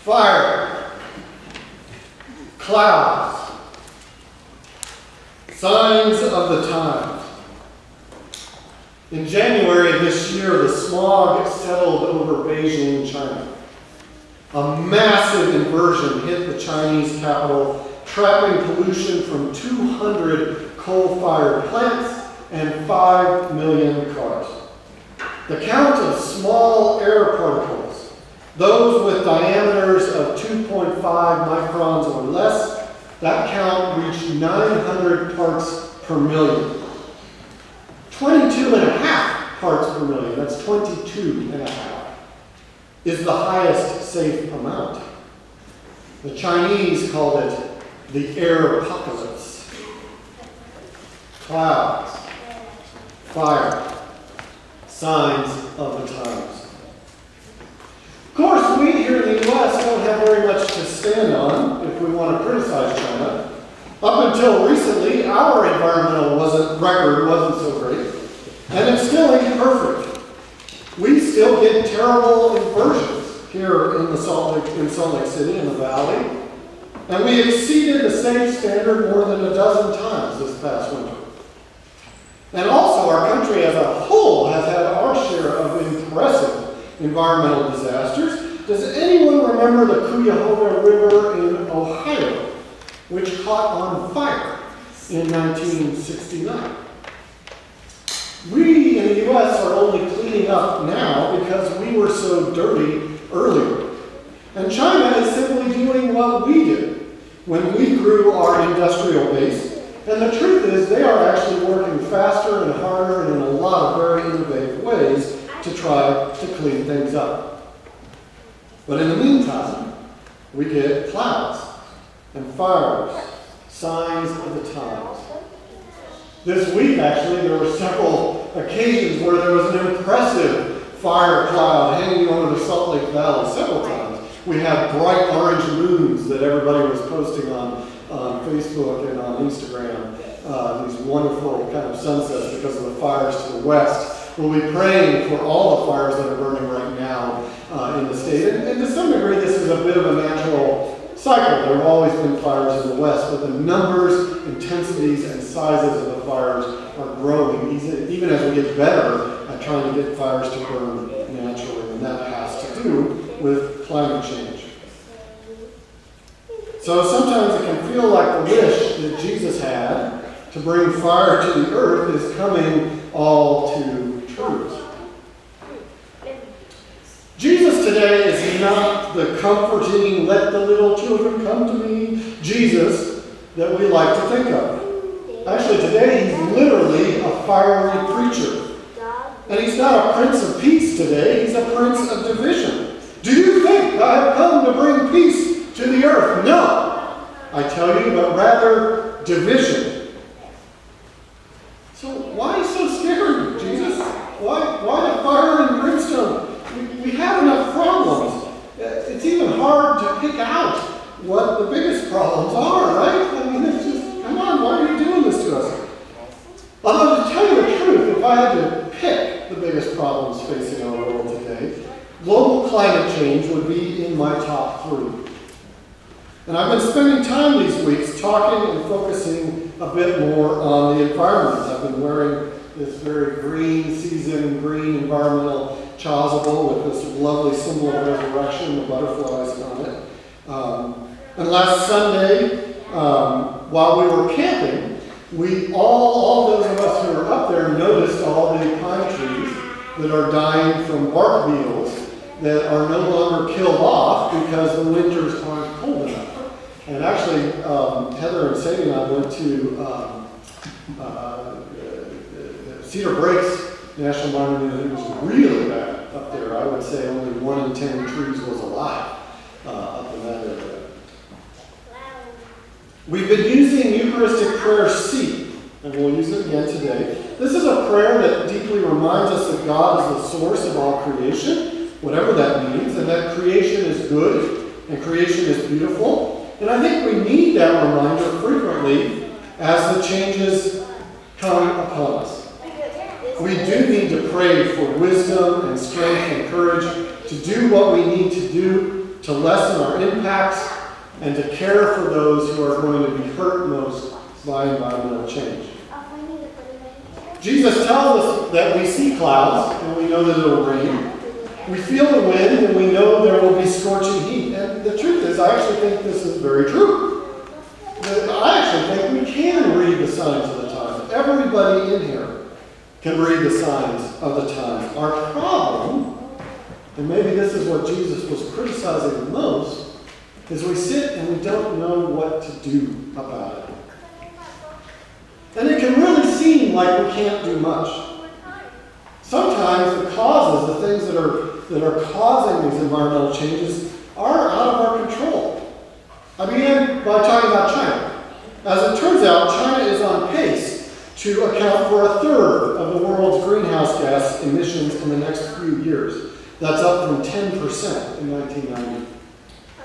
Fire. Clouds. Signs of the times. In January of this year, the smog settled over Beijing, China. A massive inversion hit the Chinese capital, trapping pollution from 200 coal-fired plants and 5 million cars. The count of small air particles, those with diameters of 2.5 microns or less, that count reached 900 parts per million. 22.5 parts per million, that's 22.5, is the highest safe amount. The Chinese called it the air apocalypse. Clouds, fire, signs of the times. Of course, we here in the U.S. don't have very much to stand on if we want to criticize China. Up until recently, our environmental record wasn't so great, and it's still imperfect. We still get terrible inversions here in Salt Lake City, in the valley, and we exceeded the safe standard more than a dozen times this past winter. And also, our country as a whole has had our share of impressive environmental disasters. Does anyone remember the Cuyahoga River in Ohio, which caught on fire in 1969? We in the U.S. are only cleaning up now because we were so dirty earlier. And China is simply doing what we did when we grew our industrial base. And the truth is, they are actually working faster and harder and in a lot of very innovative ways to try to clean things up. But in the meantime, we get clouds and fires, signs of the times. This week, actually, there were several occasions where there was an impressive fire cloud hanging over the Salt Lake Valley several times. We had bright orange moons that everybody was posting on Facebook and on Instagram, these wonderful kind of sunsets because of the fires to the west. We'll be praying for all the fires that are burning right now in the state. And to some degree, this is a bit of a natural cycle. There have always been fires in the west, but the numbers, intensities, and sizes of the fires are growing, even as we get better at trying to get fires to burn naturally. And that has to do with climate change. So sometimes it can feel like the wish that Jesus had to bring fire to the earth is coming all too true. Jesus today is not the comforting, let the little children come to me Jesus that we like to think of. Actually, today he's literally a fiery preacher. And he's not a prince of peace today, he's a prince of division. Do you think I have come to bring peace to the earth? No, I tell you, but rather division. So why so scared, Jesus? Why the fire and brimstone? We have enough problems. It's even hard to pick out what the biggest problems are, right? I mean, it's just, come on, why are you doing this to us? Although, to tell you the truth, if I had to pick the biggest problems facing our world today, global climate change would be in my top 3. And I've been spending time these weeks talking and focusing a bit more on the environment. I've been wearing this very green environmental chasuble with this lovely symbol of resurrection, the butterflies on it. And last Sunday, while we were camping, all those of us who were up there noticed all the pine trees that are dying from bark beetles that are no longer killed off because the winters aren't cold enough. And actually, Heather and Sadie and I went to Cedar Breaks National Monument, and it was really bad up there. I would say only 1 in 10 trees was alive up in that area. We've been using Eucharistic Prayer C, and we'll use it again today. This is a prayer that deeply reminds us that God is the source of all creation, whatever that means, and that creation is good and creation is beautiful. And I think we need that reminder frequently as the changes come upon us. We do need to pray for wisdom and strength and courage to do what we need to do to lessen our impacts, and to care for those who are going to be hurt most by environmental change. Jesus tells us that we see clouds, and we know that it will rain. We feel the wind, and we know there will be scorching heat. And the truth is, I actually think this is very true. I actually think we can read the signs of the times. Everybody in here can read the signs of the times. Our problem, and maybe this is what Jesus was criticizing the most, is we sit and we don't know what to do about it. And it can really seem like we can't do much. Sometimes the causes, the things that are causing these environmental changes, are out of our control. I began by talking about China. As it turns out, China is on pace to account for a third of the world's greenhouse gas emissions in the next few years. That's up from 10% in 1990.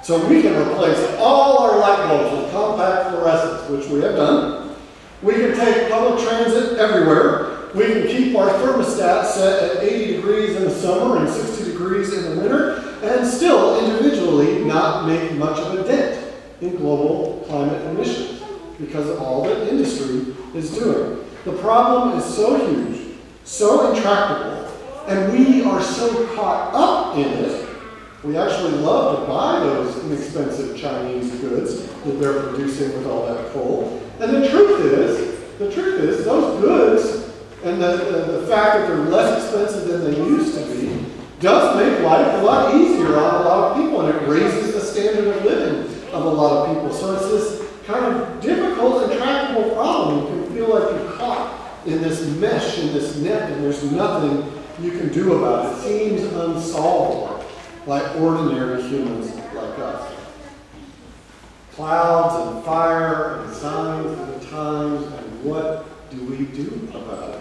So we can replace all our light bulbs with compact fluorescents, which we have done. We can take public transit everywhere. We can keep our thermostat set at 80 degrees in the summer and 60 degrees in the winter, and still individually not make much of a dent in global climate emissions because of all that industry is doing. The problem is so huge, so intractable, and we are so caught up in it. We actually love to buy those inexpensive Chinese goods that they're producing with all that coal. And the truth is, those goods and the fact that they're less expensive than they used to be does make life a lot easier on a lot of people, and it raises the standard of living of a lot of people. So it's this kind of difficult, intractable problem. You can feel like you're caught in this mesh, in this net, and there's nothing you can do about it. It seems unsolvable by ordinary humans like us. Clouds and fire and signs of the times, and what do we do about it?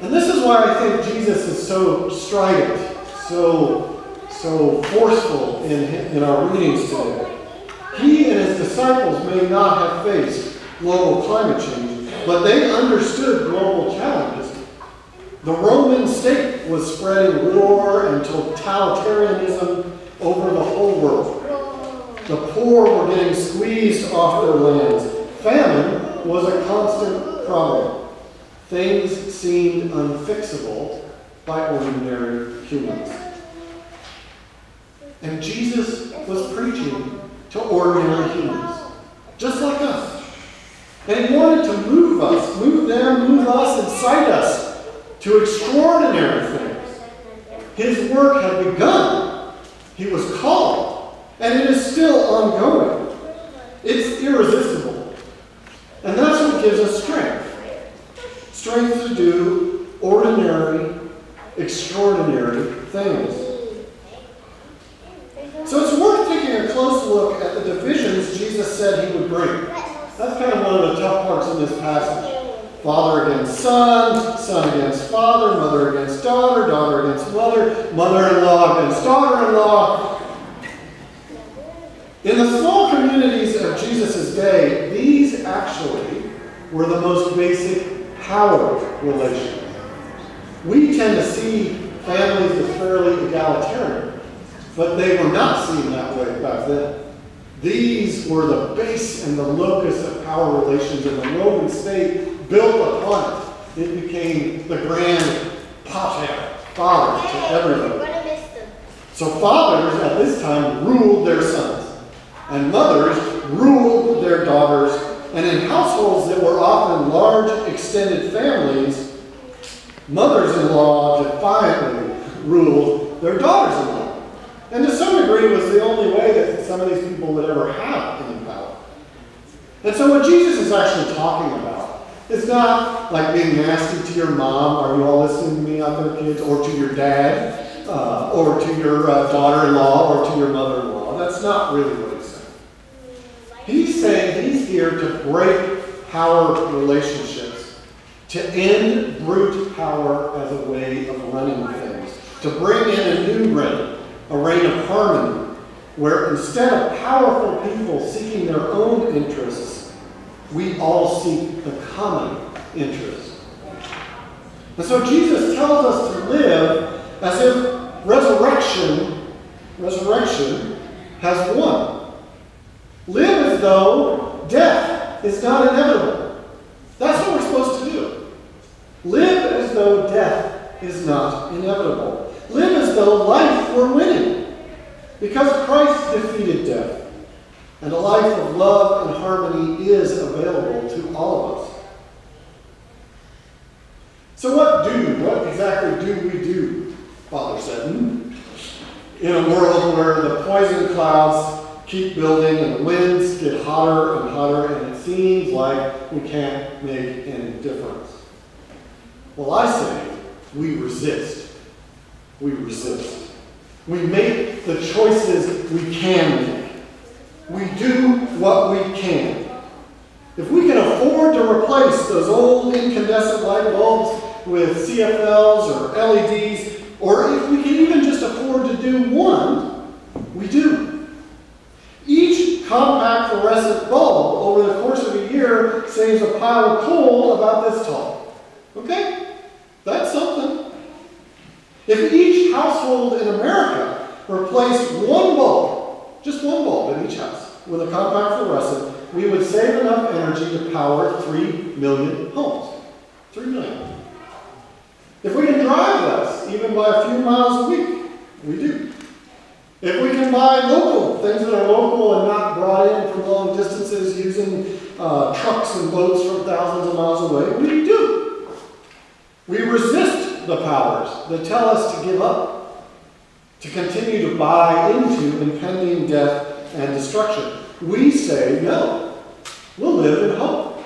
And this is why I think Jesus is so strident, so forceful in our readings today. He and his disciples may not have faced global climate change, but they understood global challenges. The Roman state was spreading war and totalitarianism over the whole world. The poor were getting squeezed off their lands. Famine was a constant problem. Things seemed unfixable by ordinary humans. And Jesus was preaching to ordinary humans, just like us. And he wanted to move us, move them, move us, incite us to extraordinary things. His work had begun. He was called, and it is still ongoing. It's irresistible. And that's what gives us strength. Strength to do ordinary, extraordinary things. So it's worth taking a close look at the divisions Jesus said he would bring. That's kind of one of the tough parts in this passage. Father against son, son against father, mother against daughter, daughter against mother, mother-in-law against daughter-in-law. In the small communities of Jesus' day, these actually were the most basic power relations. We tend to see families as fairly egalitarian, but they were not seen that way back then. These were the base and the locus of power relations, and the Roman state built upon it. It became the grand pater, father to everybody. So fathers at this time ruled their sons, and mothers ruled their daughters, and in households that were often large extended families, mothers-in-law defiantly ruled their daughters-in-law. And to some degree, it was the only way that some of these people would ever have any power. And so what Jesus is actually talking about is not like being nasty to your mom, are you all listening to me out there, kids, or to your dad, or to your daughter-in-law, or to your mother-in-law. That's not really what he's saying. He's saying he's here to break power relationships, to end brute power as a way of running things, to bring in a new reign. A reign of harmony, where instead of powerful people seeking their own interests, we all seek the common interest. And so Jesus tells us to live as if resurrection resurrection has won. Live as though death is not inevitable. That's what we're supposed to do. Live as though death is not inevitable. Live as though life were winning. Because Christ defeated death. And a life of love and harmony is available to all of us. So what exactly do we do, Father Seton, in a world where the poison clouds keep building and the winds get hotter and hotter and it seems like we can't make any difference? Well, I say we resist. We resist. We make the choices we can make. We do what we can. If we can afford to replace those old incandescent light bulbs with CFLs or LEDs, or if we can even just afford to do one, we do. Each compact fluorescent bulb over the course of a year saves a pile of coal about this tall. Okay? That's something. If each household in America replaced one bulb, just one bulb in each house, with a compact fluorescent, we would save enough energy to power 3 million homes. 3 million. If we can drive less, even by a few miles a week, we do. If we can buy local, things that are local and not brought in from long distances using trucks and boats from thousands of miles away, we do. We resist the powers that tell us to give up, to continue to buy into impending death and destruction. We say no. We'll live in hope.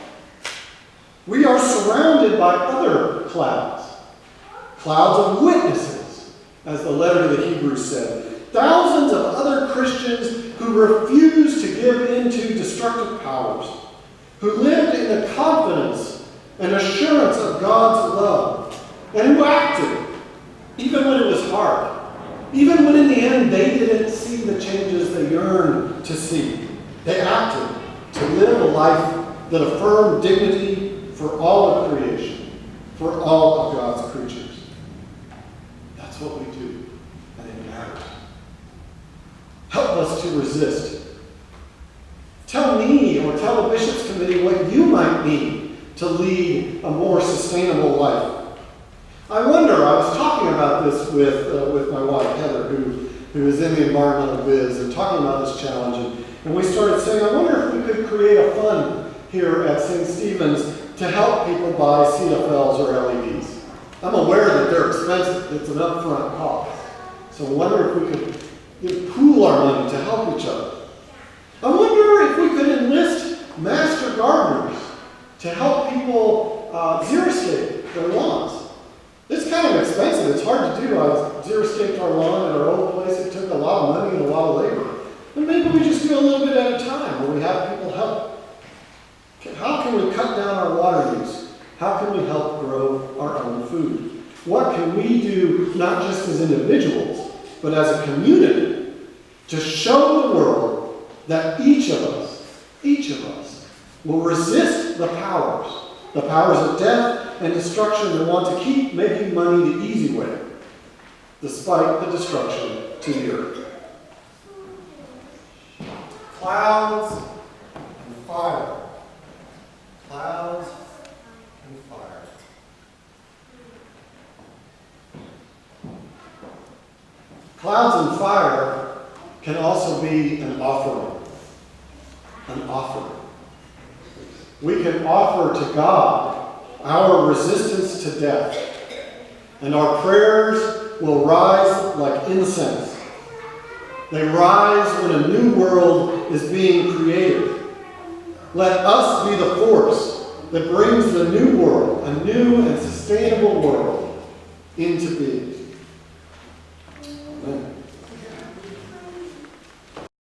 We are surrounded by other clouds. Clouds of witnesses, as the letter to the Hebrews said. Thousands of other Christians who refused to give in to destructive powers, who lived in the confidence and assurance of God's love, and who acted, even when it was hard, even when in the end they didn't see the changes they yearned to see. They acted to live a life that affirmed dignity for all of creation, for all of God's creatures. That's what we do, and it matters. Help us to resist. Tell me or tell the Bishops' Committee what you might need to lead a more sustainable life. I wonder, I was talking about this with my wife, Heather, who is in the environmental biz, and talking about this challenge, and we started saying, I wonder if we could create a fund here at St. Stephen's to help people buy CFLs or LEDs. I'm aware that they're expensive. It's an upfront cost. So I wonder if we could pool our money to help each other. I wonder if we could enlist master gardeners to help people xeriscape their lawns. It's kind of expensive. It's hard to do. I xeriscaped our lawn at our old place. It took a lot of money and a lot of labor. And maybe we just do a little bit at a time where we have people help. How can we cut down our water use? How can we help grow our own food? What can we do, not just as individuals, but as a community, to show the world that each of us will resist the powers of death and destruction that want to keep making money the easy way, despite the destruction to the earth. Clouds and fire. Clouds and fire. Clouds and fire can also be an offering. An offering. We can offer to God our resistance to death, and our prayers will rise like incense. They rise when a new world is being created. Let us be the force that brings the new world